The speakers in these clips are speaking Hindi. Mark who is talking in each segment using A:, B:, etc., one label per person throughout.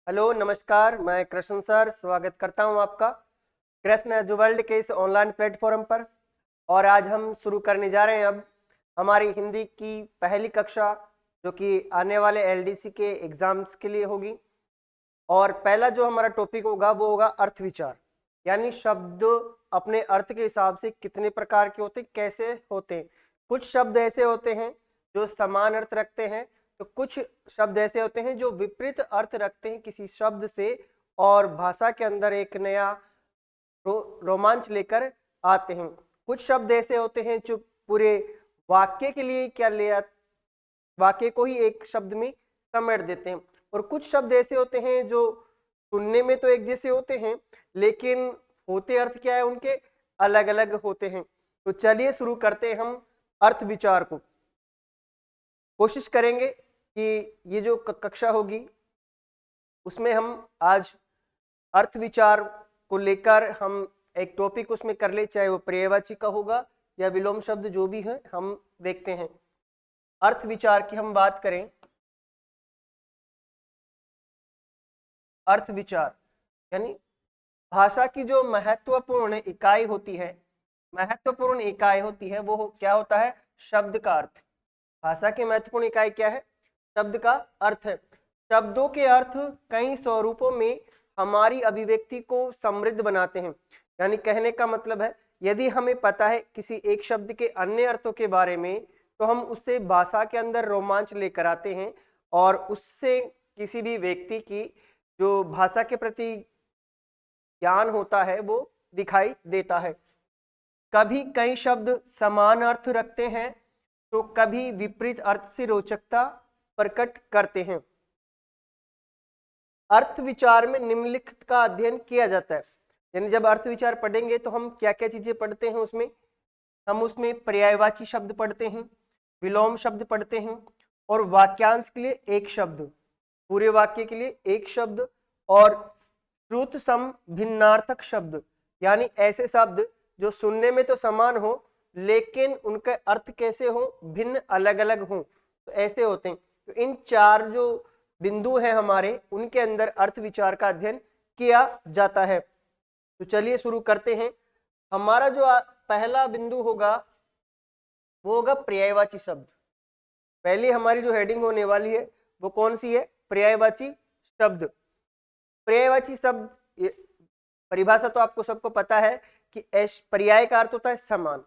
A: हेलो नमस्कार, मैं कृष्ण सर स्वागत करता हूं आपका कृष्ण एज वर्ल्ड के इस ऑनलाइन प्लेटफॉर्म पर। और आज हम शुरू करने जा रहे हैं अब हमारी हिंदी की पहली कक्षा, जो कि आने वाले एलडीसी के एग्जाम्स के लिए होगी। और पहला जो हमारा टॉपिक होगा वो होगा अर्थ विचार, यानी शब्द अपने अर्थ के हिसाब से कितने प्रकार के होते हैं, कैसे होते हैं। कुछ शब्द ऐसे होते हैं जो समान अर्थ रखते हैं, तो कुछ शब्द ऐसे होते हैं जो विपरीत अर्थ रखते हैं किसी शब्द से, और भाषा के अंदर एक नया रोमांच लेकर आते हैं। कुछ शब्द ऐसे होते हैं जो पूरे वाक्य के लिए क्या ले वाक्य को ही एक शब्द में समेट देते हैं। और कुछ शब्द ऐसे होते हैं जो सुनने में तो एक जैसे होते हैं, लेकिन होते अर्थ क्या है उनके अलग अलग होते हैं। तो चलिए शुरू करते हैं हम अर्थ विचार को। कोशिश करेंगे कि ये जो कक्षा होगी उसमें हम आज अर्थ विचार को लेकर हम एक टॉपिक उसमें कर ले, चाहे वो पर्यायवाची का होगा या विलोम शब्द जो भी है, हम देखते हैं। अर्थ विचार की हम बात करें, अर्थ विचार यानी भाषा की जो महत्वपूर्ण इकाई होती है, वो क्या होता है? शब्द का अर्थ। भाषा की महत्वपूर्ण इकाई क्या है? शब्द का अर्थ है। शब्दों के अर्थ कई स्वरूपों में हमारी अभिव्यक्ति को समृद्ध बनाते हैं। यानी कहने का मतलब है, यदि हमें पता है किसी एक शब्द के अन्य अर्थों के बारे में, तो हम उससे भाषा के अंदर रोमांच लेकर आते हैं, और उससे किसी भी व्यक्ति की जो भाषा के प्रति ज्ञान होता है वो दिखाई देता है। कभी कई शब्द समान अर्थ रखते हैं, तो कभी विपरीत अर्थ से रोचकता प्रकट करते हैं। अर्थ विचार में निम्नलिखित का अध्ययन किया जाता है। यानी जब अर्थ विचार पढ़ेंगे तो हम क्या क्या चीजें पढ़ते हैं उसमें? हम उसमें पर्यायवाची शब्द पढ़ते हैं, विलोम शब्द पढ़ते हैं, और वाक्यांश के लिए एक शब्द, पूरे वाक्य के लिए एक शब्द, और श्रुत सम भिन्नार्थक शब्द, यानी ऐसे शब्द जो सुनने में तो समान हो लेकिन उनके अर्थ कैसे हो? भिन्न, अलग अलग हो, तो ऐसे होते हैं। तो इन चार जो बिंदु हैं हमारे, उनके अंदर अर्थ विचार का अध्ययन किया जाता है। तो चलिए शुरू करते हैं। हमारा जो पहला बिंदु होगा वो होगा पर्यायवाची शब्द। पहली हमारी जो हेडिंग होने वाली है वो कौन सी है? पर्यायवाची शब्द। पर्यायवाची शब्द परिभाषा तो आपको सबको पता है कि पर्याय का अर्थ होता है समान,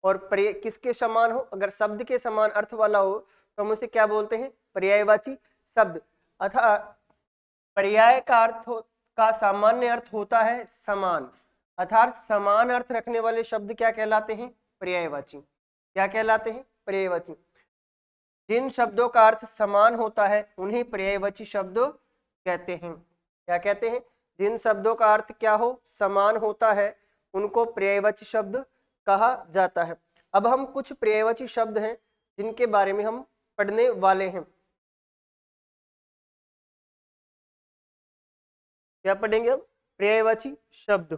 A: और किसके समान हो? अगर शब्द के समान अर्थ वाला हो तो हम उसे क्या बोलते हैं? पर्यायवाची शब्द। अतः पर्याय का का सामान्य अर्थ होता है समान, अर्थात समान अर्थ रखने वाले शब्द क्या कहलाते हैं? पर्यायवाची। क्या कहलाते हैं? पर्यायवाची। जिन शब्दों का अर्थ समान होता है उन्हें पर्यायवाची शब्द कहते हैं। क्या कहते हैं? जिन शब्दों का अर्थ क्या हो? समान होता है, उनको पर्यायवाची शब्द कहा जाता है। अब हम कुछ पर्यायवाची शब्द हैं जिनके बारे में हम पढ़ने वाले हैं। क्या पढ़ेंगे हम? पर्यायवाची शब्द।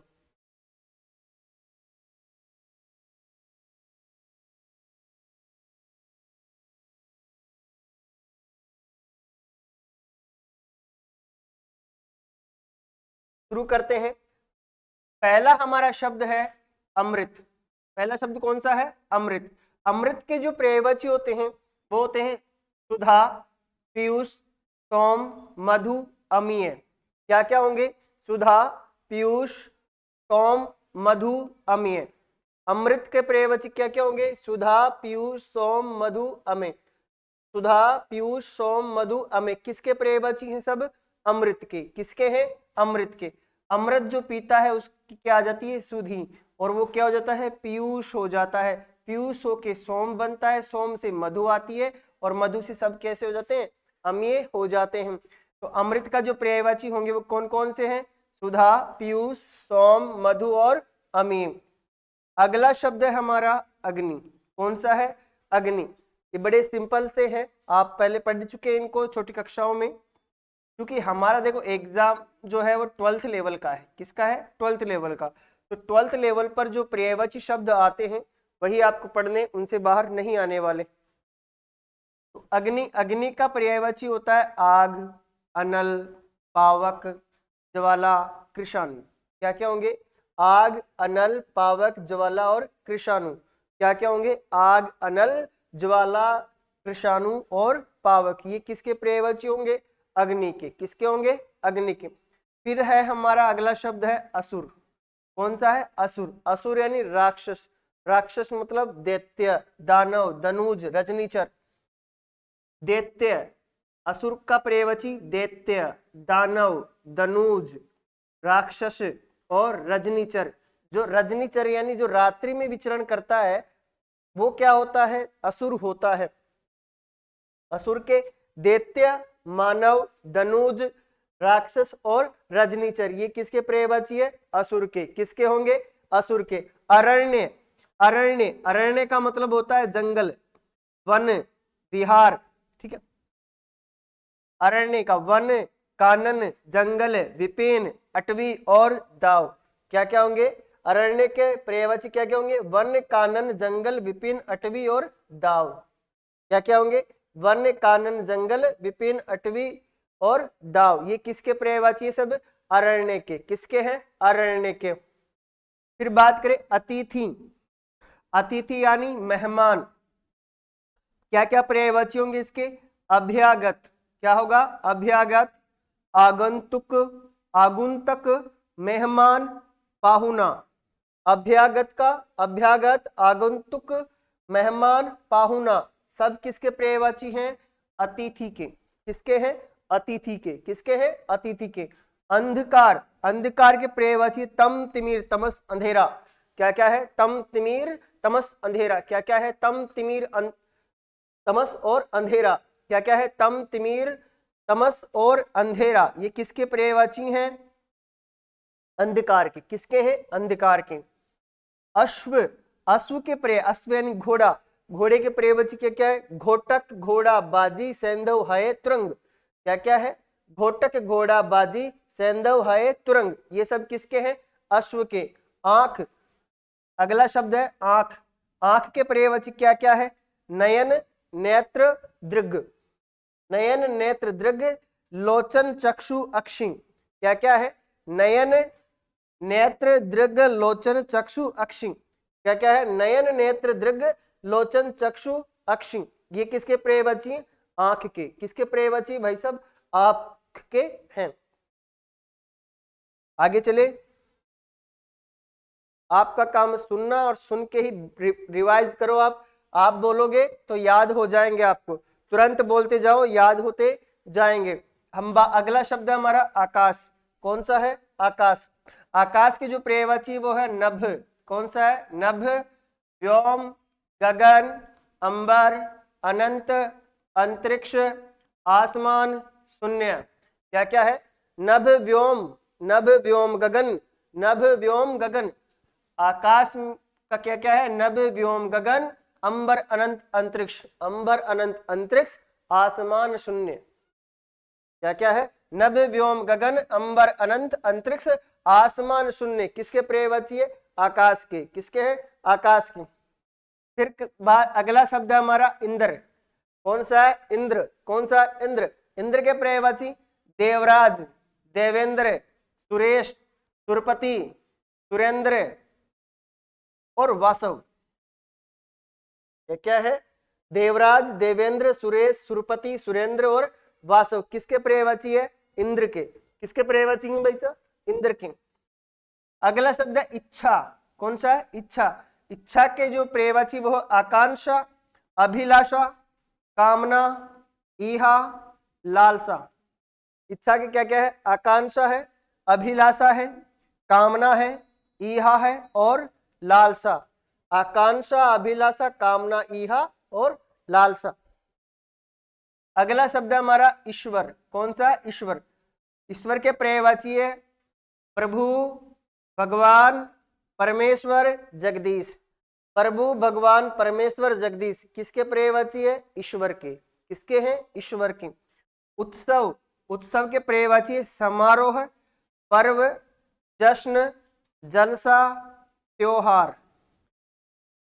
A: शुरू करते हैं। पहला हमारा शब्द है अमृत। पहला शब्द कौन सा है? अमृत। अमृत के जो पर्यायवाची होते हैं वो होते हैं सुधा, पीयूष, सोम, मधु, अमीय। क्या क्या होंगे? सुधा, पीयूष, सोम, मधु, अमीय। अमृत के पर्यायवाची क्या क्या होंगे? सुधा, पीयूष, सोम, मधु, अमेय। सुधा, पीयूष, सोम, मधु, अमेय किसके पर्यायवाची हैं? सब अमृत के। किसके हैं? अमृत के। अमृत जो पीता है उसकी क्या आ जाती है? सुधी, और वो क्या हो जाता है? पीयूष हो जाता है। पीयूष होके सोम बनता है, सोम से मधु आती है, और मधु से सब कैसे हो जाते हैं? अमीय हो जाते हैं। तो अमृत का जो पर्यायवाची होंगे वो कौन कौन से हैं? सुधा, पीयूष, सोम, मधु और अमीय। अगला शब्द है हमारा अग्नि। कौन सा है? अग्नि। ये बड़े सिंपल से हैं, आप पहले पढ़ चुके हैं इनको छोटी कक्षाओं में। क्योंकि हमारा देखो एग्जाम जो है वो 12th लेवल का है। किसका है? 12th लेवल का। तो 12th लेवल पर जो पर्यायवाची शब्द आते हैं वही आपको पढ़ने, उनसे बाहर नहीं आने वाले। तो अग्नि, अग्नि का पर्यायवाची होता है आग, अनल, पावक, ज्वाला, कृषाणु। क्या क्या होंगे? आग, अनल, पावक, ज्वाला और कृषाणु। क्या क्या होंगे? आग, अनल, ज्वाला, कृषाणु और पावक। ये किसके पर्यायवाची होंगे? अग्नि के। किसके होंगे? अग्नि के। फिर है हमारा अगला शब्द है असुर। कौन सा है? असुर। असुर यानी राक्षस। राक्षस मतलब दैत्य, दानव, धनुज, रजनीचर। दैत्य, असुर का पर्यायवाची दैत्य, दानव, धनुज, राक्षस और रजनीचर। जो रजनीचर यानी जो रात्रि में विचरण करता है वो क्या होता है? असुर होता है। असुर के दैत्य, मानव, धनुज, राक्षस और रजनीचर, ये किसके पर्यायवाची है? असुर के। किसके होंगे? असुर के। अरण्य, अरण्य, अरण्य का मतलब होता है जंगल, वन, विहार। ठीक है, अरण्य का वन, कानन, जंगल, विपिन, अटवी और दाव। क्या क्या होंगे? अरण्य के पर्यायवाची क्या क्या होंगे? वन, कानन, जंगल, विपिन, अटवी और दाव। क्या क्या होंगे? वन, कानन, जंगल, विपिन, अटवी और दाव। ये किसके पर्यायवाची है? सब अरण्य के। किसके हैं? अरण्य के। फिर बात करें अतिथि। अतिथि यानी मेहमान। क्या क्या पर्यायवाची होंगे इसके? अभ्यागत। क्या होगा? अभ्यागत, आगंतुक, आगुंतक, मेहमान, पाहुना। अभ्यागत का अभ्यागत, आगंतुक, मेहमान, पाहुना सब किसके पर्यायवाची हैं? अतिथि के। किसके हैं? अतिथि के। किसके हैं? अतिथि के। अंधकार, अंधकार के पर्यायवाची तम, तिमिर, तमस, अंधेरा। क्या क्या है? तम, तिमिर, तमस, अंधेरा। क्या क्या है? तम, तिमिर, तमस और अंधेरा। क्या क्या है? तम, तिमिर, तमस और अंधेरा। ये किसके पर्यायवाची हैं? अंधकार के। किसके हैं? अंधकार के। अश्व, अश्व के पर्याय, अश्व यानी घोड़ा, घोड़े के पर्यायवाची क्या क्या है? घोटक, घोड़ा, बाजी, सैंधव, हय, तुरंग। क्या क्या है? घोटक, घोड़ा, बाजी, सैंधव, हय, तुरंग। ये सब किसके हैं? अश्व के। आंख, अगला शब्द है आंख। आंख के पर्यायवाची क्या क्या है? नयन, नेत्र, दृग। नयन, नेत्र, दृग, लोचन, चक्षु, अक्षि। क्या क्या है? नयन, नेत्र, दृग, लोचन, चक्षु, अक्षि। क्या क्या है? नयन, नेत्र, दृग, लोचन, चक्षु, अक्षि। ये किसके पर्यायवाची हैं? आंख के। किसके पर्यायवाची भाई साहब? आंख के हैं। आगे चले। आपका काम सुनना और सुन के ही रिवाइज करो। आप बोलोगे तो याद हो जाएंगे, आपको तुरंत बोलते जाओ, याद होते जाएंगे। अगला शब्द है हमारा आकाश। कौन सा है? आकाश। आकाश की जो पर्यायवाची वो है नभ। कौन सा है? नभ, व्योम, गगन, अंबर, अनंत, अंतरिक्ष, आसमान, शून्य। क्या क्या है? नभ, व्योम, नभ, व्योम, गगन, नभ, व्योम, गगन। आकाश का क्या क्या है? नभ, व्योम, गगन, अंबर, अनंत, अंतरिक्ष। अंबर, अनंत, अंतरिक्ष, आसमान, शून्य। क्या क्या है? नभ, व्योम, गगन, अंबर, अनंत, अंतरिक्ष, आसमान, शून्य। किसके पर्यायवाची है? आकाश के। किसके है? आकाश के। फिर अगला शब्द है हमारा इंद्र। कौन सा है? इंद्र। कौन सा? इंद्र। इंद्र के पर्यायवाची देवराज, देवेंद्र, सुरेश, सुरपति, सुरेंद्र और वासव। ये क्या है? देवराज, देवेंद्र, सुरेश, सुरपति, सुरेंद्र और वासव। किसके पर्यायवाची है? इंद्र के। किसके पर्यायवाची है भाई साहब? इंद्र के। अगला शब्द है इच्छा। कौन सा है? इच्छा। इच्छा के जो पर्यायवाची वो आकांक्षा, अभिलाषा, कामना, ईहा, लालसा। इच्छा के क्या क्या है? आकांक्षा है, अभिलाषा है, कामना है, ईहा है और लालसा। आकांक्षा, अभिलाषा, कामना, ईहा और लालसा। अगला शब्द है हमारा ईश्वर। कौन सा? ईश्वर। ईश्वर के पर्यायवाची है प्रभु, भगवान, परमेश्वर, जगदीश। प्रभु, भगवान, परमेश्वर, जगदीश किसके पर्यायवाची है? ईश्वर के। किसके हैं? ईश्वर के। उत्सव, उत्सव के पर्यायवाची समारोह, पर्व, जश्न, जलसा, त्योहार।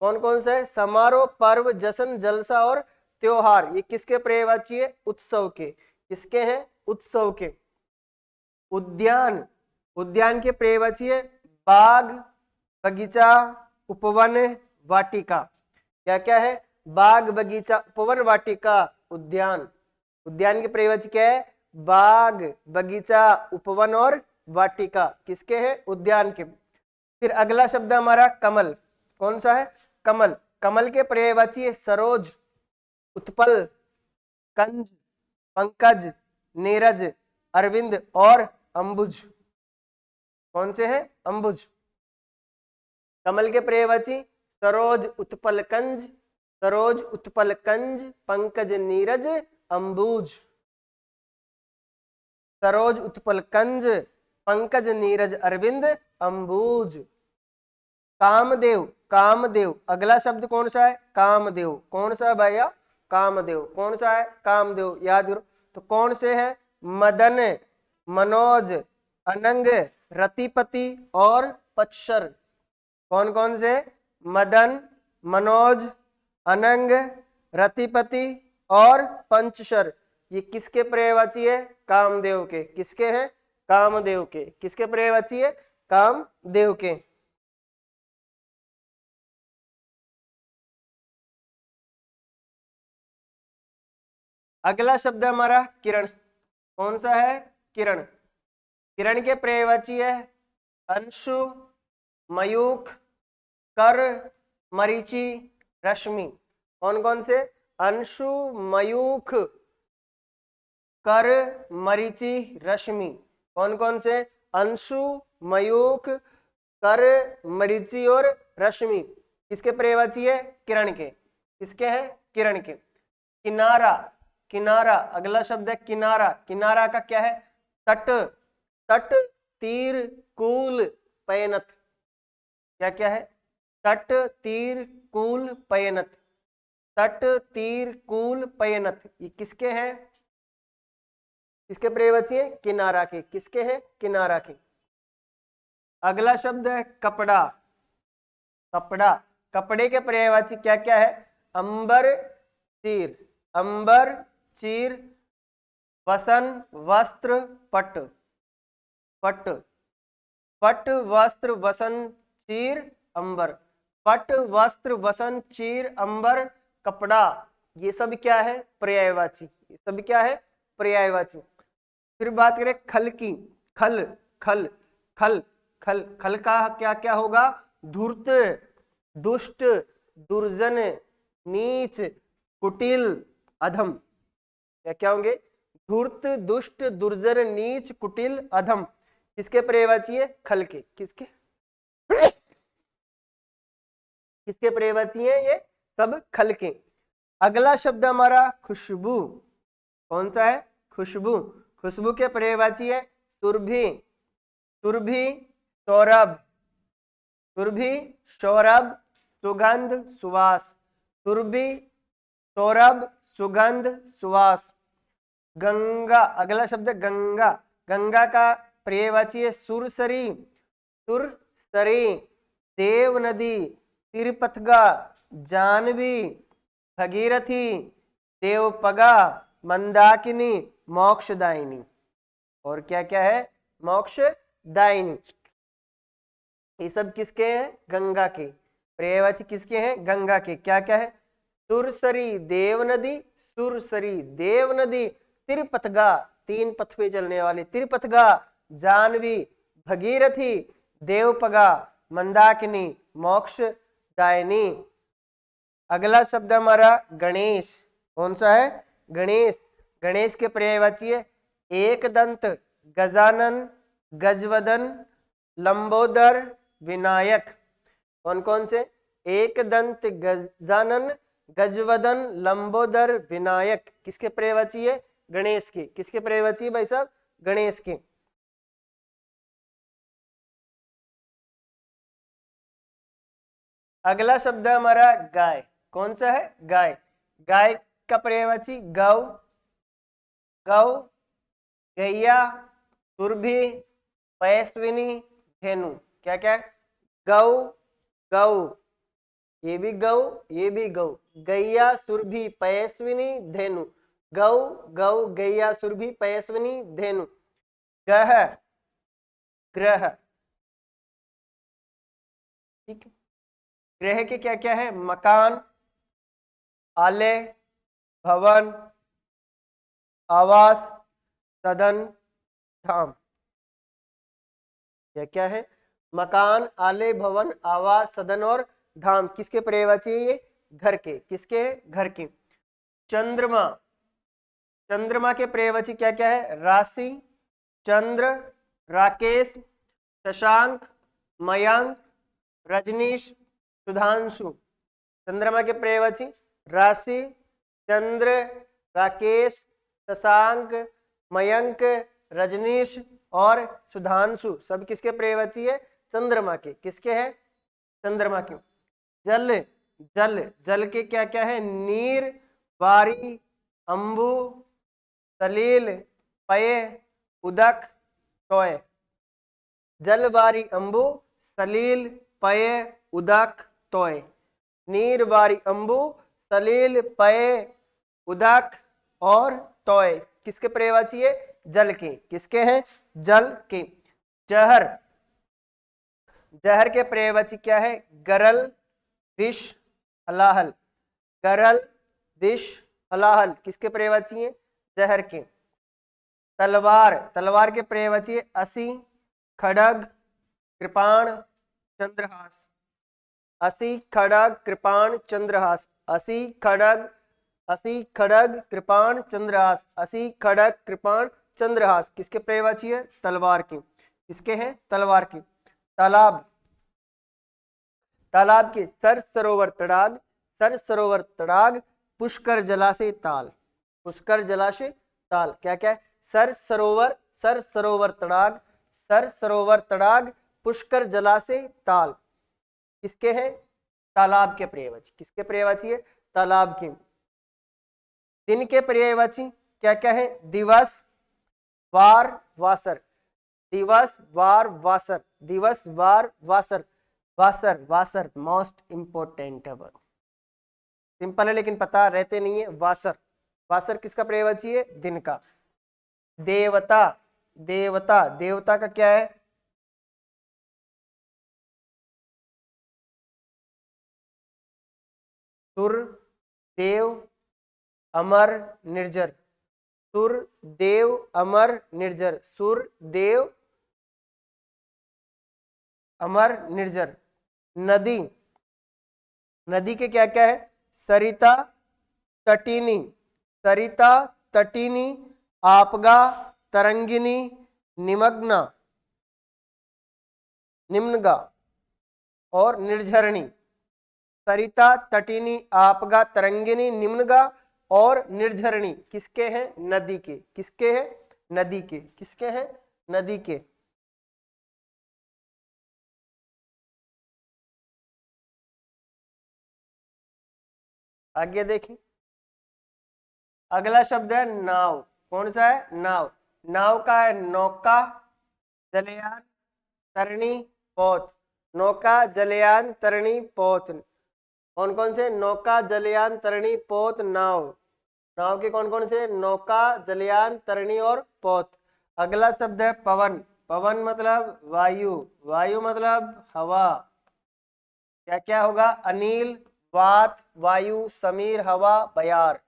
A: कौन कौन से है? समारोह, पर्व, जश्न, जलसा और त्योहार। ये किसके पर्यायवाची है? उत्सव के। किसके हैं? उत्सव के। उद्यान, उद्यान के पर्यायवाची है बाग, बगीचा, उपवन, वाटिका। क्या क्या है? बाग, बगीचा, उपवन, वाटिका, उद्यान। उद्यान के पर्यायवाची क्या है? बाग, बगीचा, उपवन और वाटिका। किसके हैं? उद्यान के। फिर अगला शब्द हमारा कमल। कौन सा है? कमल। कमल के पर्यायवाची है सरोज, उत्पल, कंज, पंकज, नीरज, अरविंद और अंबुज। कौन से हैं? अंबुज। कमल के पर्यायवाची सरोज, उत्पल, कंज, सरोज, उत्पल, कंज, पंकज, नीरज, अंबुज। सरोज, उत्पल, कंज, पंकज, नीरज, अरविंद, अंबुज। कामदेव, कामदेव। अगला शब्द कौन सा है? कामदेव। कौन सा है भैया? कामदेव। कौन सा है? कामदेव। याद करो। तो कौन से है? मदन, मनोज, अनंग, रतिपति और पचशर। कौन कौन से? मदन, मनोज, अनंग, रतिपति और पंचशर। ये किसके पर्यायवाची है? कामदेव के। किसके हैं? कामदेव के। किसके पर्यायवाची है? कामदेव के। अगला शब्द हमारा किरण। कौन सा है? किरण। किरण के पर्यायवाची है अंशु, मयूख, कर, मरीचि, रश्मि। कौन कौन से? अंशु, मयूख, कर, मरीचि, रश्मि। कौन कौन से? अंशु, मयूख, कर, मरीचि और रश्मि। किसके पर्यायवाची है? किरण के। किसके हैं? किरण के। किनारा, किनारा। अगला शब्द है किनारा। किनारा का क्या है? तट, तट, तीर, कूल, पयनत। क्या क्या है? तट, तीर, कूल, पयनत। तट, तीर, कूल, पयनत। ये किसके हैं? किसके पर्यायवाची है? किनारा के। किसके हैं? किनारा के। अगला शब्द है कपड़ा। कपड़ा। कपड़े के पर्यायवाची क्या क्या है? अंबर, चीर। अंबर, चीर, वसन, वस्त्र, पट। पट, पट, वस्त्र, वसन, चीर, अंबर। पट, वस्त्र, वसन, चीर, अंबर, कपड़ा। ये सब क्या है? पर्यायवाची। ये सब क्या है? पर्यायवाची। फिर बात करें खल की। खल, खल, खल, खल। खल का क्या क्या होगा? धूर्त, दुष्ट, दुर्जन, नीच, कुटिल, अधम। क्या क्या होंगे? धूर्त, दुष्ट, दुर्जन, नीच, कुटिल, अधम। किसके पर्यायवाची है? खल के। किसके? किसके पर्यायवाची है? ये सब खल के। अगला शब्द हमारा खुशबू। कौन सा है? खुशबू। खुशबू के पर्यायवाची है सुरभि, सुरभि, सौरभ, सुरभि, सौरभ, सुगंध, सुवास। सुरभि, सौरभ, सुगंध, सुवास। गंगा। अगला शब्द है गंगा। गंगा का पर्यायवाची है सुरसरी, सुरसरी, देव नदी, तिरपथगा, जानवी, भगीरथी, देवपगा, मंदाकिनी, मोक्षदायिनी। और क्या क्या है? मोक्षदायिनी। ये सब किसके हैं? गंगा के। पर्यायवाची किसके हैं? गंगा के। क्या क्या है? सुरसरी, देव नदी, सुरसरी, देव नदी, तिरपथगा, तीन पथ पे चलने वाली तिरपथगा, जानवी, भगीरथी, देवपगा, मंदाकिनी, मोक्षदायिनी। अगला शब्द हमारा गणेश। कौन सा है? गणेश। गणेश के पर्यायवाची है एक दंत, गजानन, गजवदन, लंबोदर, विनायक। कौन कौन से? एक दंत, गजानन, गजवदन, लंबोदर, विनायक। किसके पर्यायवाची है? गणेश के। किसके पर्यायवाची है भाई साहब? गणेश के। अगला शब्द है हमारा गाय। कौन सा है? गाय। गाय का पर्यायवाची गौ, गौ, गैया, सुरभि, पयस्विनी, धेनु। क्या क्या है? गौ, गौ, ये भी गौ, ये भी गौ। गैया, सुरभि, पयस्विनी, धेनु। गौ, गौ, गैया, सुरभि, पयस्विनी, धेनु। गह, ग्रह। ठीक है, ग्रह के क्या क्या है? मकान, आलय, भवन, आवास, सदन, धाम। क्या क्या है? मकान, आलय, भवन, आवास, सदन और धाम। किसके पर्यायवाची है ये? घर के। किसके है? घर के। चंद्रमा, चंद्रमा के पर्यायवाची क्या क्या है? राशि, चंद्र, राकेश, शशांक, मयंक, रजनीश, सुधांशु। चंद्रमा के पर्यायवाची राशि, चंद्र, राकेश, शशांक, मयंक, रजनीश और सुधांशु। सब किसके पर्यायवाची है? चंद्रमा के। किसके है? चंद्रमा के। जल, जल, जल के क्या क्या है? नीर, वारी, अंबु, सलील, पय, उदक, टोय। जल, वारी, अंबु, सलील, पय, उदक, टोय। नीर, वारी, अंबु, सलील, पय, उदक और टोय। किसके पर्यायवाची है? जल के। किसके हैं? जल के। जहर, जहर के पर्यायवाची क्या है? गरल, विष, हलाहल। गरल, विष, हलाहल किसके पर्यायवाची है? जहर के। तलवार, तलवार के पर्यायवाची है असी, खड़ग, कृपाण, चंद्रहास। असी, खड़ग, कृपाण, चंद्रहास। असी, खड़ग, असी, खड़ग, कृपाण, चंद्रहास। असी, खड़ग, कृपाण, चंद्रहास किसके पर्यायवाची है? तलवार की। किसके हैं? तलवार की। तालाब, तालाब के सर, सरोवर, तड़ाग, सर, सरोवर, तड़ाग, पुष्कर, जलाशय, ताल। पुष्कर, जलाशय, ताल। क्या क्या है? सर, सरोवर, सर, सरोवर, तड़ाग, सर, सरोवर, तड़ाग, पुष्कर, जलाशय, ताल। किसके हैं? तालाब के पर्यायवाची। किसके पर्यायवाची है? तालाब के। दिन के पर्यायवाची क्या क्या है? दिवस, वार, वासर। दिवस, वार, वासर। दिवस, वार, वासर। वासर, वासर मोस्ट इंपोर्टेंट है। सिंपल है लेकिन पता रहते नहीं है। वासर, वासर किसका पर्यायवाची है? दिन का। देवता, देवता, देवता का क्या है? सुर, देव, अमर, निर्जर। सुर, देव, अमर, निर्जर। सुर, देव, अमर, निर्जर। नदी, नदी के क्या क्या है? सरिता, तटिनी, सरिता, तटिनी, आपगा, तरंगिनी, निमग्ना, निम्नगा और निर्झरणी। सरिता, तटिनी, आपगा, तरंगिनी, निम्नगा और निर्झरणी किसके हैं? नदी के। किसके हैं? नदी के। किसके हैं? नदी के। आगे देखिए, अगला शब्द है नाव। कौन सा है? नाव। नाव का है नौका, जलयान, तरणी, पोत। नौका, जलयान, तरणी, पोत। कौन कौन से? नौका, जलयान, तरणी, पोत, नाव। नाव के कौन कौन से? नौका, जलयान, तरणी और पोत। अगला शब्द है पवन। पवन मतलब वायु। वायु मतलब हवा। क्या क्या होगा? अनिल, वात, वायु, समीर, हवा, बयार।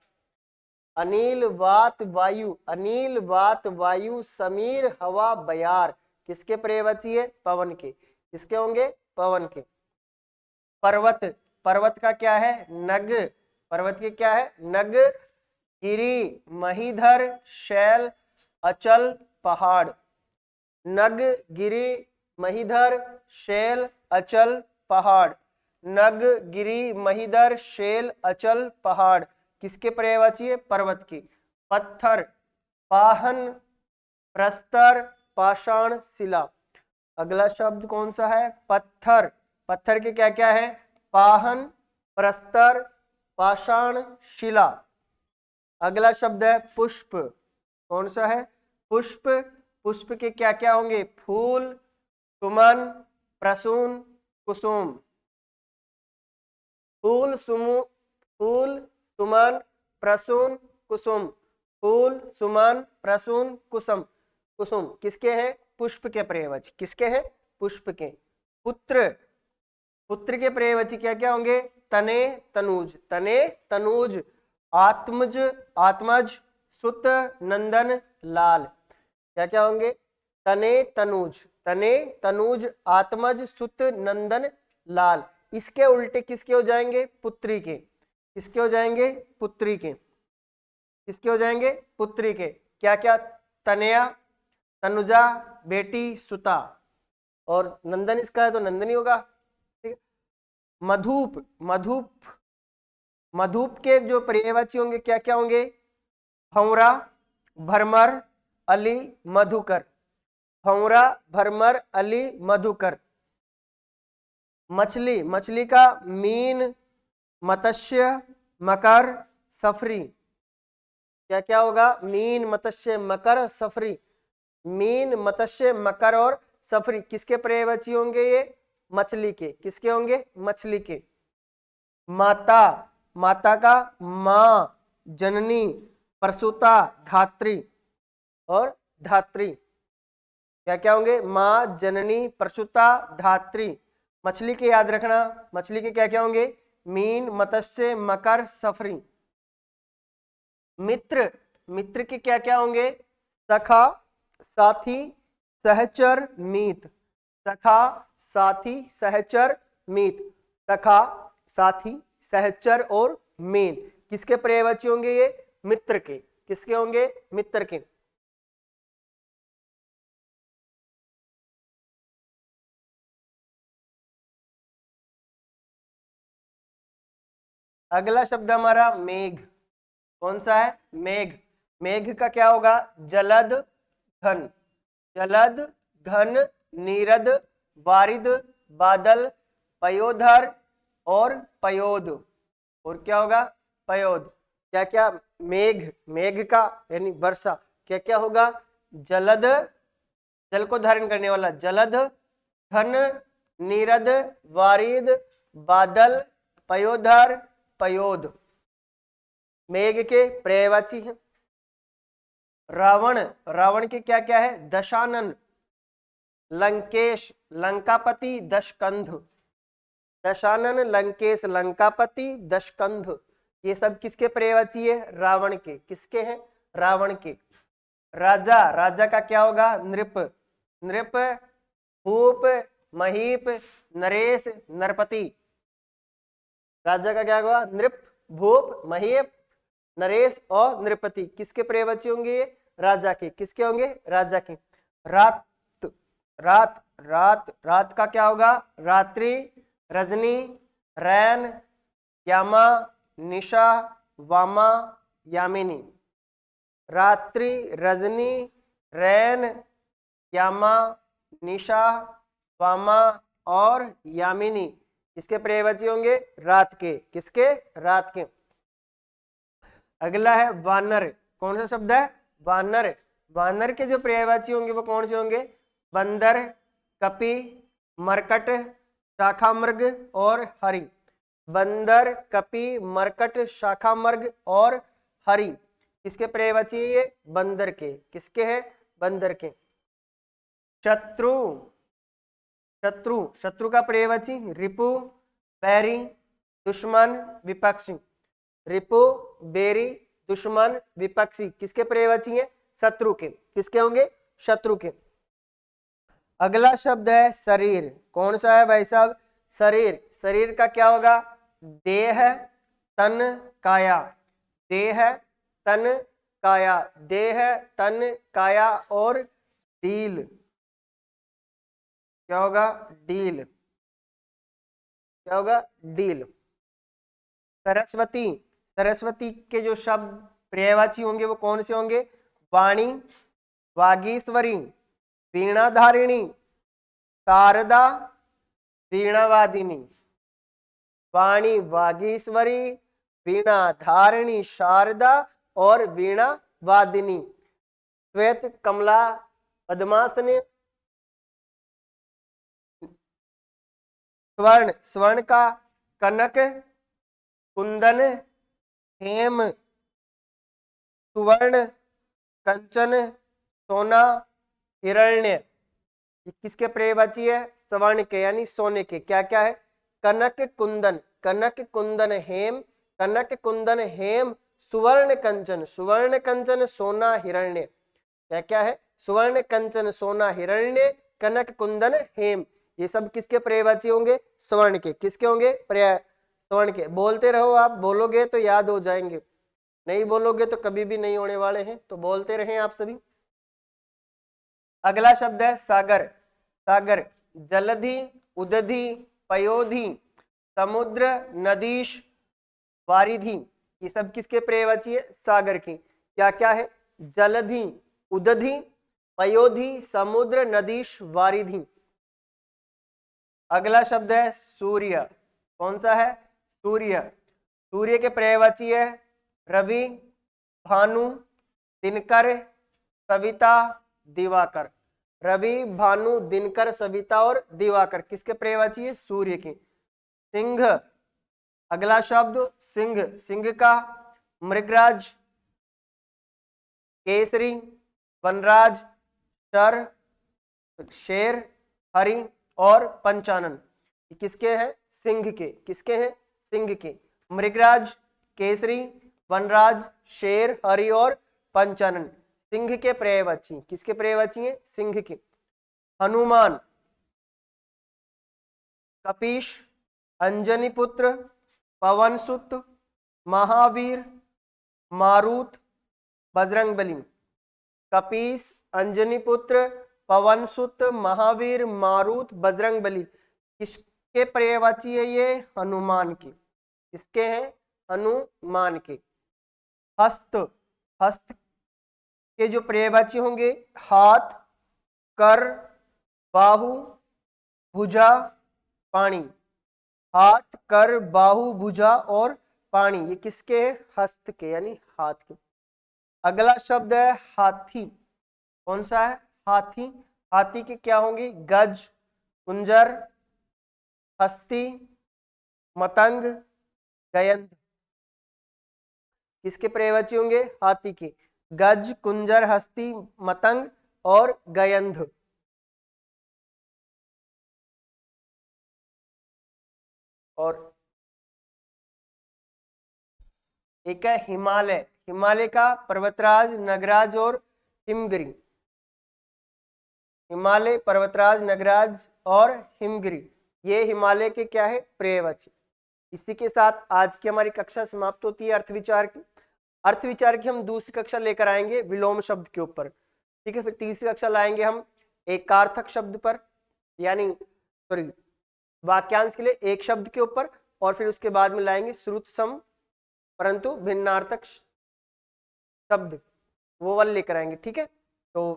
A: अनिल, वात, वायु। अनिल, वात, वायु, समीर, हवा, बयार किसके पर्यायवाची है? पवन के। किसके होंगे? पवन के। पर्वत, पर्वत का क्या है? नग। पर्वत के क्या है? नग, गिरी, महीधर, शैल, अचल, पहाड़। नग, गिरी, महीधर, शैल, अचल, पहाड़। नग, गिरी, महीधर, शैल, अचल, पहाड़ किसके पर्यायवाची है? पर्वत की। पत्थर, पाहन, प्रस्तर, पाषाण, शिला। अगला शब्द कौन सा है? पत्थर। पत्थर के क्या क्या है? पाहन, प्रस्तर, पाषाण, शिला। अगला शब्द है पुष्प। कौन सा है? पुष्प। पुष्प के क्या क्या होंगे? फूल, सुमन, प्रसून, कुसुम। फूल, फूल, सुमन, प्रसून, कुसुम। फूल, सुमन, प्रसून, कुसुम। कुसुम किसके हैं? पुष्प के पर्यायवाची। किसके हैं? पुष्प के। पुत्र, पुत्र के पर्यायवाची क्या क्या होंगे? तने तनुज, तने तनुज, आत्मज आत्मज, सुत नंदन लाल। क्या क्या होंगे? तने तनुज, तने तनुज, आत्मज, सुत नंदन लाल। इसके उल्टे किसके हो जाएंगे? पुत्री के। किसके हो जाएंगे? पुत्री के। किसके हो जाएंगे? पुत्री के। क्या क्या? तनया, तनुजा, बेटी, सुता। और नंदन इसका है तो नंदनी होगा। ठीक है। मधुप, मधुप, मधुप के जो पर्यायवाची होंगे क्या क्या होंगे? भंवरा, भरमर, अली, मधुकर। भंवरा, भरमर, अली, मधुकर। मछली, मछली का मीन, मत्स्य, मकर, सफरी। क्या क्या होगा? मीन, मत्स्य, मकर, सफरी। मीन, मत्स्य, मकर और सफरी किसके पर्यायवाची होंगे? ये मछली के। किसके होंगे? मछली के। माता, माता का मां, जननी, प्रसूता, धात्री और धात्री। क्या क्या होंगे? मां, जननी, प्रसूता, धात्री। मछली के याद रखना, मछली के क्या क्या होंगे? मीन, मत्स्य, मकर, सफरी। मित्र, मित्र के क्या क्या होंगे? सखा, साथी, सहचर, मीत। सखा, साथी, सहचर, मीत। सखा, साथी, सहचर और मीत किसके पर्यायवाची होंगे? ये मित्र के। किसके होंगे? मित्र के। अगला शब्द हमारा मेघ। कौन सा है? मेघ। मेघ का क्या होगा? जलद, घन, जलद, घन, नीरद, वारिद, बादल, पयोधर और पयोद। और क्या होगा? पयोद। क्या क्या? मेघ, मेघ का यानी वर्षा क्या क्या होगा? जलद, जल को धारण करने वाला, जलद, घन, नीरद, वारिद, बादल, पयोधर, पयोद। मेघ के पर्यायवाची हैं। रावण, रावण के क्या क्या है? दशानन, लंकेश, लंकापति, दशकंध। दशानन, लंकेश, लंकापति, दशकंध ये सब किसके पर्यायवाची है? रावण के। किसके हैं? रावण के। राजा, राजा का क्या होगा? नृप, नृप, भूप, महीप, नरेश, नरपति। राजा का क्या होगा? नृप, भूप, महीप, नरेश और नृपति किसके पर्यायवाची होंगे? राजा के। किसके होंगे? राजा के। रात, रात, रात, रात का क्या होगा? रात्रि, रजनी, रैन, यामा, निशा, वामा, यामिनी। रात्रि, रजनी, रैन, यामा, निशा, वामा और यामिनी किसके पर्यायवाची होंगे? रात के। किसके? रात के। अगला है वानर। कौन सा शब्द है? वानर। वानर के जो पर्यायवाची होंगे वो कौन से होंगे? बंदर, कपि, मरकट, शाखामृग और हरि। बंदर, कपि, मरकट, शाखामृग और हरि किसके पर्यायवाची? ये बंदर के। किसके हैं? बंदर के। शत्रु, शत्रु, शत्रु का पर्यायवाची रिपु, बैरी, दुश्मन, विपक्षी। रिपु, बेरी, दुश्मन, विपक्षी किसके पर्यायवाची है? शत्रु के। किसके होंगे? शत्रु के। अगला शब्द है शरीर। कौन सा है भाई साहब? शरीर। शरीर का क्या होगा? देह, तन, काया। देह, तन, काया। देह, तन, काया और डील। क्या होगा? डील। क्या होगा? डील। सरस्वती, सरस्वती के जो शब्द पर्यायवाची होंगे वो कौन से होंगे? वाणी, वागीश्वरी, वीणाधारिणी, शारदा, वीणावादिनी। वाणी, वागीश्वरी, वीणाधारिणी, शारदा और वीणावादिनी। श्वेत, कमला, पद्मासनी। स्वर्ण, स्वर्ण का कनक, कुंदन, हेम, सुवर्ण, कंचन, सोना, हिरण्य, ये किसके पर्यायवाची है? स्वर्ण के यानी सोने के। क्या क्या है? कनक कुंदन, कनक कुंदन हेम, कनक कुंदन हेम सुवर्ण कंचन, सुवर्ण कंचन सोना हिरण्य। क्या क्या है? सुवर्ण कंचन सोना हिरण्य कनक कुंदन हेम, ये सब किसके पर्यायवाची होंगे? स्वर्ण के। किसके होंगे? पर्याय स्वर्ण के। बोलते रहो, आप बोलोगे तो याद हो जाएंगे, नहीं बोलोगे तो कभी भी नहीं होने वाले हैं, तो बोलते रहें आप सभी। अगला शब्द है सागर, सागर जलधि, उदधि, पयोधि, समुद्र, नदीश, वारिधि, ये सब किसके पर्यायवाची है? सागर की। क्या क्या है? जलधि, उदधि, पयोधि, समुद्र, नदीश, वारिधि। अगला शब्द है सूर्य। कौन सा है? सूर्य। सूर्य के पर्यायवाची है रवि, भानु, दिनकर, सविता, दिवाकर। रवि, भानु, दिनकर, सविता और दिवाकर किसके पर्यायवाची है? सूर्य की। सिंह, अगला शब्द सिंह, सिंह का मृगराज, केसरी, वनराज, शर, शेर, हरि और पंचानन, किसके हैं? सिंह के। किसके हैं? सिंह के। मृगराज, केसरी, वनराज, शेर, हरि और पंचानन सिंह के पर्यायवाची। किसके पर्यायवाची है? सिंह के। हनुमान, कपीश, अंजनी पुत्र, पवनसुत, महावीर, मारुत, बजरंगबली। कपीस, अंजनी पुत्र, पवनसुत, महावीर, मारुत, बजरंगबली, किसके पर्यायवाची है? ये हनुमान की। किसके हैं? हनुमान के। हस्त, हस्त के जो पर्यायवाची होंगे हाथ, कर, बाहु, भुजा, पानी। हाथ, कर, बाहु, भुजा और पानी, ये किसके हैं? हस्त के यानी हाथ के। अगला शब्द है हाथी। कौन सा है? हाथी। हाथी के क्या होंगे? गज, कुंजर, हस्ती, मतंग, गयंध, किसके पर्यायवाची होंगे? हाथी के। गज, कुंजर, हस्ती, मतंग और गयंध। और एक है हिमालय, हिमालय का पर्वतराज, नगराज और हिमगिरी। हिमालय, पर्वतराज, नगराज और हिमगिरी, ये हिमालय के क्या है? पर्यायवाची। इसी के साथ आज की हमारी कक्षा समाप्त होती है अर्थविचार की। अर्थविचार की हम दूसरी कक्षा लेकर आएंगे विलोम शब्द के ऊपर, ठीक है। फिर तीसरी कक्षा लाएंगे हम एकार्थक शब्द पर, यानी सॉरी वाक्यांश के लिए एक शब्द के ऊपर, और फिर उसके बाद में लाएंगे श्रुत सम परंतु भिन्नार्थक शब्द, वो वाले लेकर आएंगे, ठीक है। तो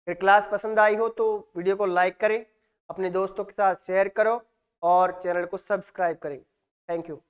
A: फिर क्लास पसंद आई हो तो वीडियो को लाइक करें, अपने दोस्तों के साथ शेयर करो और चैनल को सब्सक्राइब करें। Thank you.